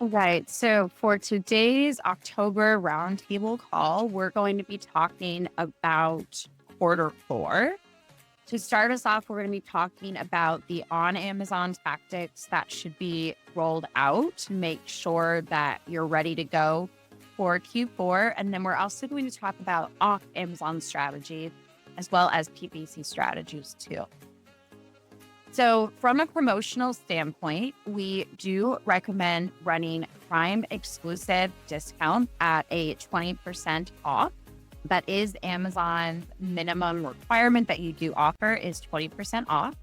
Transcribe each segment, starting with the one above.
Right. So for today's October roundtable call, we're going to be talking about quarter 4. To start us off, we're going to be talking about the on Amazon tactics that should be rolled out to make sure that you're ready to go for Q4. And then we're also going to talk about off Amazon strategies as well as PPC strategies too. So, from a promotional standpoint, we do recommend running Prime exclusive discount at a 20% off. That is Amazon's minimum requirement that you do offer is 20% off.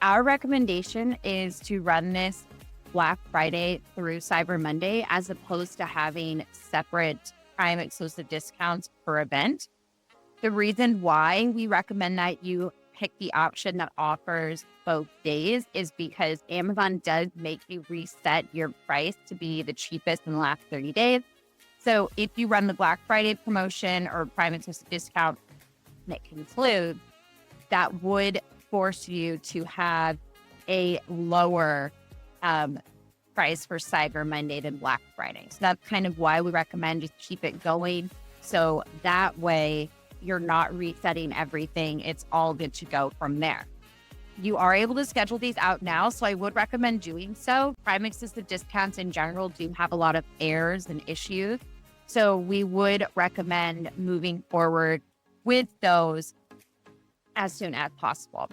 Our recommendation is to run this Black Friday through Cyber Monday, as opposed to having separate Prime exclusive discounts per event. The reason why we recommend that you pick the option that offers both days is because Amazon does make you reset your price to be the cheapest in the last 30 days. So if you run the Black Friday promotion or Prime exclusive discount that concludes, that would force you to have a lower price for Cyber Monday than Black Friday. So that's kind of why we recommend just keep it going. So that way you're not resetting everything. It's all good to go from there. You are able to schedule these out now, so I would recommend doing so. Prime exclusive discounts in general do have a lot of errors and issues. So we would recommend moving forward with those as soon as possible.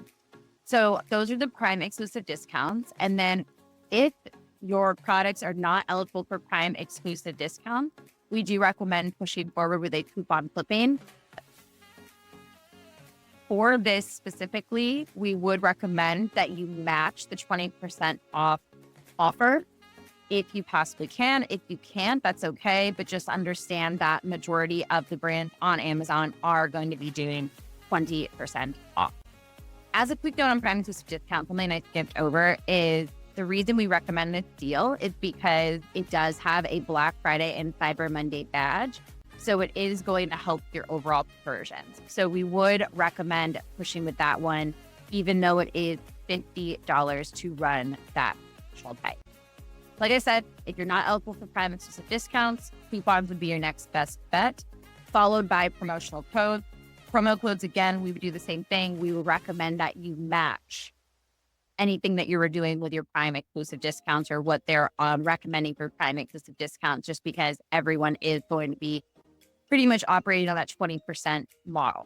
So those are the Prime exclusive discounts. And then if your products are not eligible for Prime exclusive discount, we do recommend pushing forward with a coupon clipping. For this specifically, we would recommend that you match the 20% off offer if you possibly can. If you can't, that's okay. But just understand that majority of the brands on Amazon are going to be doing 20% off. As a quick note on Prime exclusive discount, something I skipped over is the reason we recommend this deal is because it does have a Black Friday and Cyber Monday badge. So it is going to help your overall conversions. So we would recommend pushing with that one, even though it is $50 to run that special type. Like I said, if you're not eligible for Prime exclusive discounts, coupons would be your next best bet, followed by promotional codes. Promo codes, again, we would do the same thing. We would recommend that you match anything that you were doing with your Prime exclusive discounts or what they're recommending for Prime exclusive discounts, just because everyone is going to be pretty much operating on that 20% model.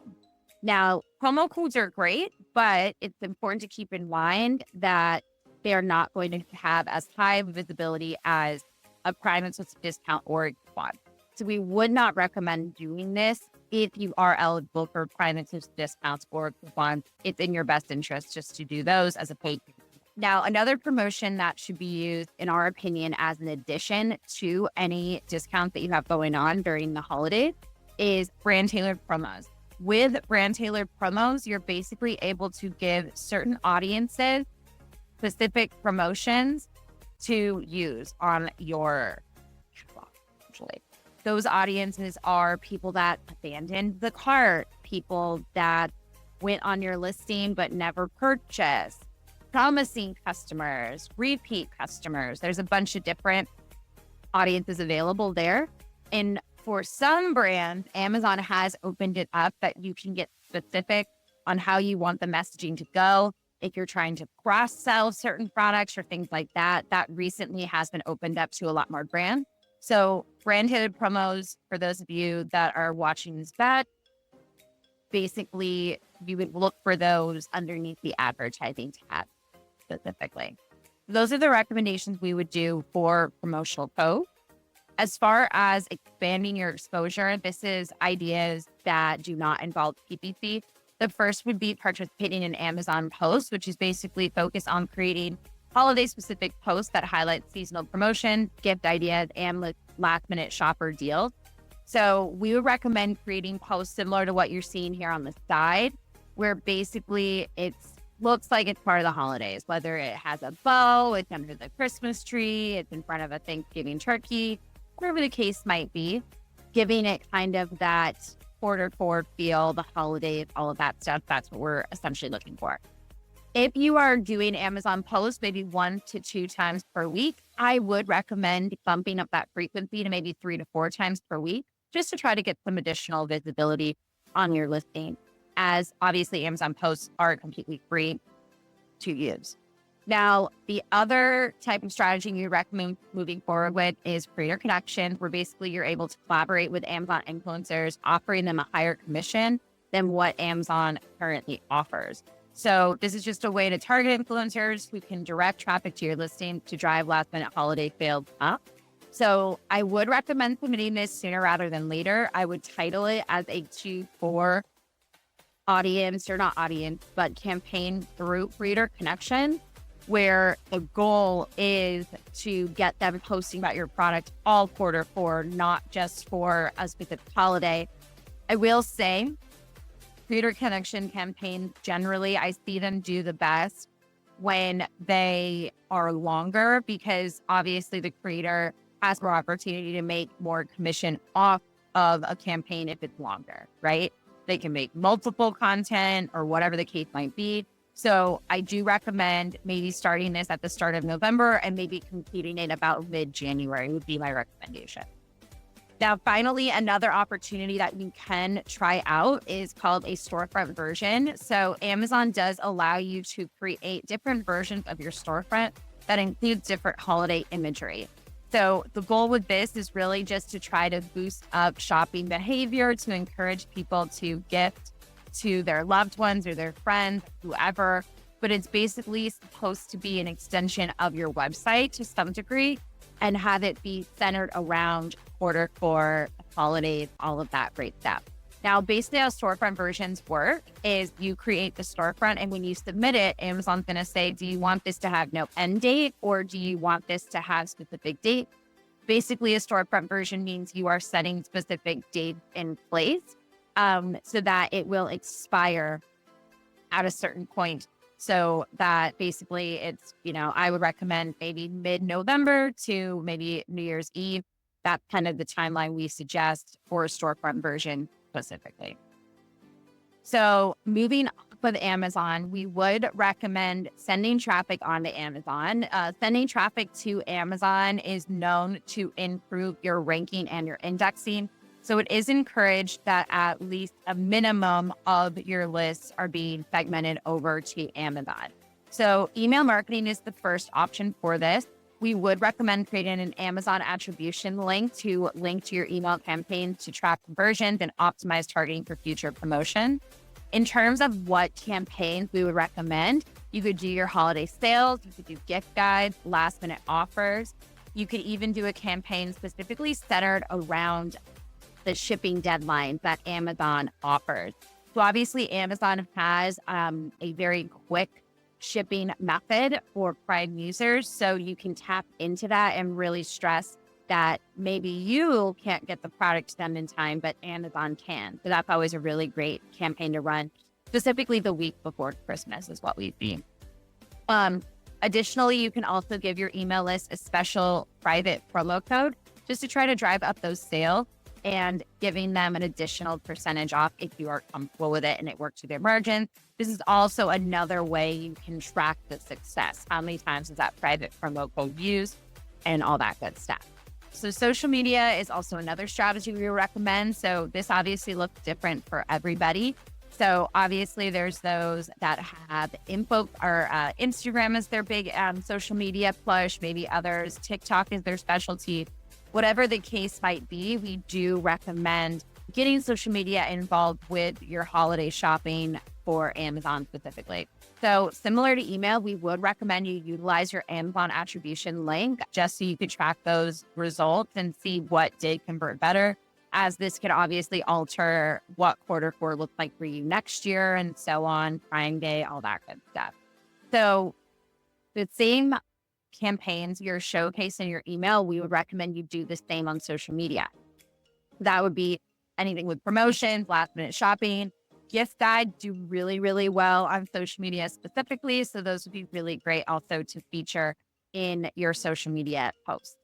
Now, promo codes are great, but it's important to keep in mind that they are not going to have as high of visibility as a Prime exclusive discount or a coupon. So we would not recommend doing this if you are eligible for Prime exclusive discounts or coupons. It's in your best interest just to do those as a paid. Now, another promotion that should be used, in our opinion, as an addition to any discount that you have going on during the holidays is brand tailored promos. With brand tailored promos, you're basically able to give certain audiences specific promotions to use on your catalog. Usually, those audiences are people that abandoned the cart, people that went on your listing but never purchased, promising customers, repeat customers. There's a bunch of different audiences available there. And for some brands, Amazon has opened it up that you can get specific on how you want the messaging to go. If you're trying to cross-sell certain products or things like that, that recently has been opened up to a lot more brands. So brand-tailored promos, for those of you that are watching this back, basically you would look for those underneath the advertising tab specifically. Those are the recommendations we would do for promotional code. As far as expanding your exposure, this is ideas that do not involve PPC. The first would be participating in Amazon posts, which is basically focused on creating holiday-specific posts that highlight seasonal promotion, gift ideas, and last-minute shopper deals. So we would recommend creating posts similar to what you're seeing here on the side, where basically it looks like it's part of the holidays, whether it has a bow, it's under the Christmas tree, it's in front of a Thanksgiving turkey, whatever the case might be, giving it kind of that quarter 4 feel, the holidays, all of that stuff. That's what we're essentially looking for. If you are doing Amazon posts maybe 1 to 2 times per week, I would recommend bumping up that frequency to maybe 3 to 4 times per week, just to try to get some additional visibility on your listing, as obviously Amazon posts are completely free to use. Now, the other type of strategy you recommend moving forward with is creator connection, where basically you're able to collaborate with Amazon influencers, offering them a higher commission than what Amazon currently offers. So this is just a way to target influencers who can direct traffic to your listing to drive last minute holiday sales up. So I would recommend submitting this sooner rather than later. I would title it as a Q4 audience, or not audience, but campaign through creator connection, where the goal is to get them posting about your product all Q4, not just for a specific holiday. I will say, creator connection campaigns, generally, I see them do the best when they are longer, because obviously the creator has more opportunity to make more commission off of a campaign if it's longer, right? They can make multiple content or whatever the case might be. So I do recommend maybe starting this at the start of November and maybe completing it about mid-January would be my recommendation. Now, finally, another opportunity that you can try out is called a storefront version. So Amazon does allow you to create different versions of your storefront that includes different holiday imagery. So the goal with this is really just to try to boost up shopping behavior, to encourage people to gift to their loved ones or their friends, whoever. But it's basically supposed to be an extension of your website to some degree, and have it be centered around Q4, holidays, all of that great stuff. Now, basically how storefront versions work is you create the storefront, and when you submit it, Amazon's going to say, do you want this to have no end date, or do you want this to have specific date? Basically, a storefront version means you are setting specific dates in place so that it will expire at a certain point. So that basically it's, I would recommend maybe mid-November to maybe New Year's Eve. That's kind of the timeline we suggest for a storefront version specifically. So moving with Amazon, we would recommend sending traffic onto Amazon. Sending traffic to Amazon is known to improve your ranking and your indexing. So it is encouraged that at least a minimum of your lists are being segmented over to Amazon. So email marketing is the first option for this. We would recommend creating an Amazon attribution link to your email campaign to track conversions and optimize targeting for future promotion. In terms of what campaigns we would recommend, you could do your holiday sales, you could do gift guides, last minute offers. You could even do a campaign specifically centered around the shipping deadlines that Amazon offers. So obviously Amazon has a very quick shipping method for Prime users. So you can tap into that and really stress that maybe you can't get the product to them in time, but Amazon can. So that's always a really great campaign to run, specifically the week before Christmas is what we've seen. Additionally, you can also give your email list a special private promo code just to try to drive up those sales, and giving them an additional percentage off if you are comfortable with it and it works with their margins. This is also another way you can track the success. How many times is that private promo code used and all that good stuff. So social media is also another strategy we recommend. So this obviously looks different for everybody. So obviously there's those that have info or Instagram is their big social media push, maybe others, TikTok is their specialty. Whatever the case might be, we do recommend getting social media involved with your holiday shopping for Amazon specifically. So similar to email, we would recommend you utilize your Amazon attribution link just so you can track those results and see what did convert better, as this could obviously alter what Q4 looks like for you next year and so on, Prime Day, all that good stuff. So the same campaigns you're showcasing your email, we would recommend you do the same on social media. That would be anything with promotions, last minute shopping. Gift guides do really, really well on social media specifically. So those would be really great also to feature in your social media posts.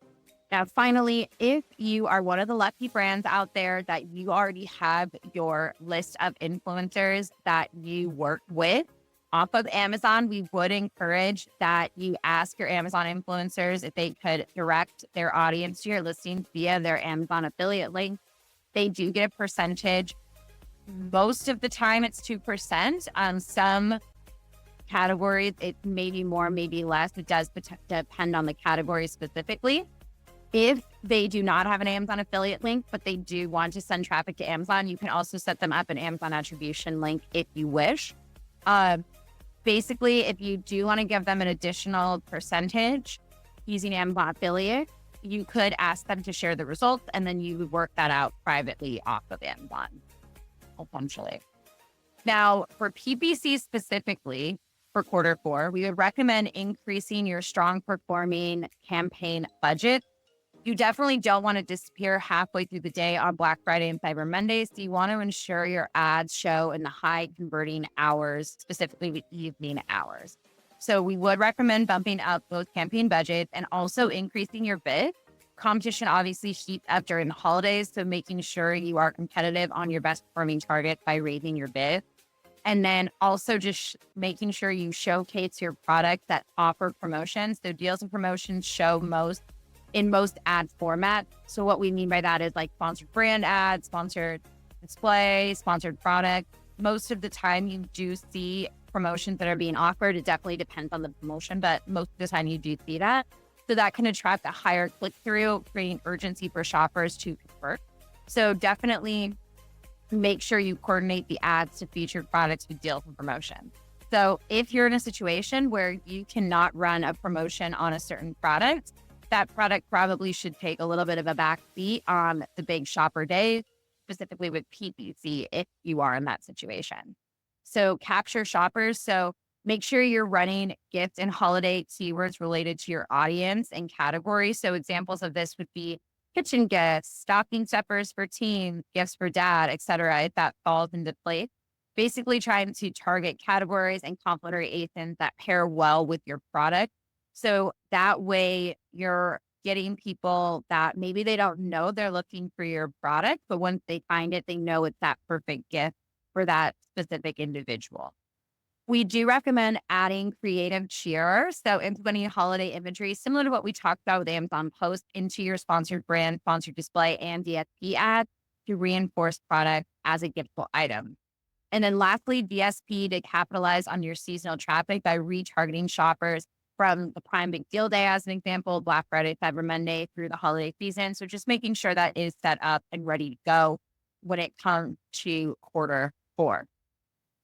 Now, finally, if you are one of the lucky brands out there that you already have your list of influencers that you work with, off of Amazon, we would encourage that you ask your Amazon influencers if they could direct their audience to your listings via their Amazon affiliate link. They do get a percentage. Most of the time it's 2%. Some categories, it may be more, maybe less. It does depend on the category specifically. If they do not have an Amazon affiliate link, but they do want to send traffic to Amazon, you can also set them up an Amazon attribution link if you wish. Basically, if you do want to give them an additional percentage using Amazon affiliate, you could ask them to share the results, and then you would work that out privately off of Amazon, essentially. Now, for PPC specifically, for Q4, we would recommend increasing your strong performing campaign budget. You definitely don't want to disappear halfway through the day on Black Friday and Cyber Monday. So you want to ensure your ads show in the high converting hours, specifically the evening hours. So we would recommend bumping up both campaign budget and also increasing your bid. Competition obviously heats up during the holidays. So making sure you are competitive on your best performing target by raising your bid. And then also just making sure you showcase your products that offer promotions. So deals and promotions show in most ad formats. So what we mean by that is like sponsored brand ads, sponsored display, sponsored product. Most of the time you do see promotions that are being offered. It definitely depends on the promotion, but most of the time you do see that. So that can attract a higher click-through, creating urgency for shoppers to convert. So definitely make sure you coordinate the ads to feature products with deals and promotions. So if you're in a situation where you cannot run a promotion on a certain product, that product probably should take a little bit of a back seat on the big shopper days, specifically with PPC, if you are in that situation. So capture shoppers. So make sure you're running gift and holiday keywords related to your audience and category. So examples of this would be kitchen gifts, stocking stuffers for teens, gifts for dad, etc. If that falls into place. Basically trying to target categories and complementary ASINs that pair well with your product. So that way you're getting people that maybe they don't know they're looking for your product, but once they find it, they know it's that perfect gift for that specific individual. We do recommend adding creative cheer. So implementing holiday imagery, similar to what we talked about with Amazon Post, into your sponsored brand, sponsored display, and DSP ads to reinforce product as a giftable item. And then lastly, DSP to capitalize on your seasonal traffic by retargeting shoppers from the Prime Big Deal Day, as an example, Black Friday, Cyber Monday through the holiday season. So just making sure that is set up and ready to go when it comes to Q4.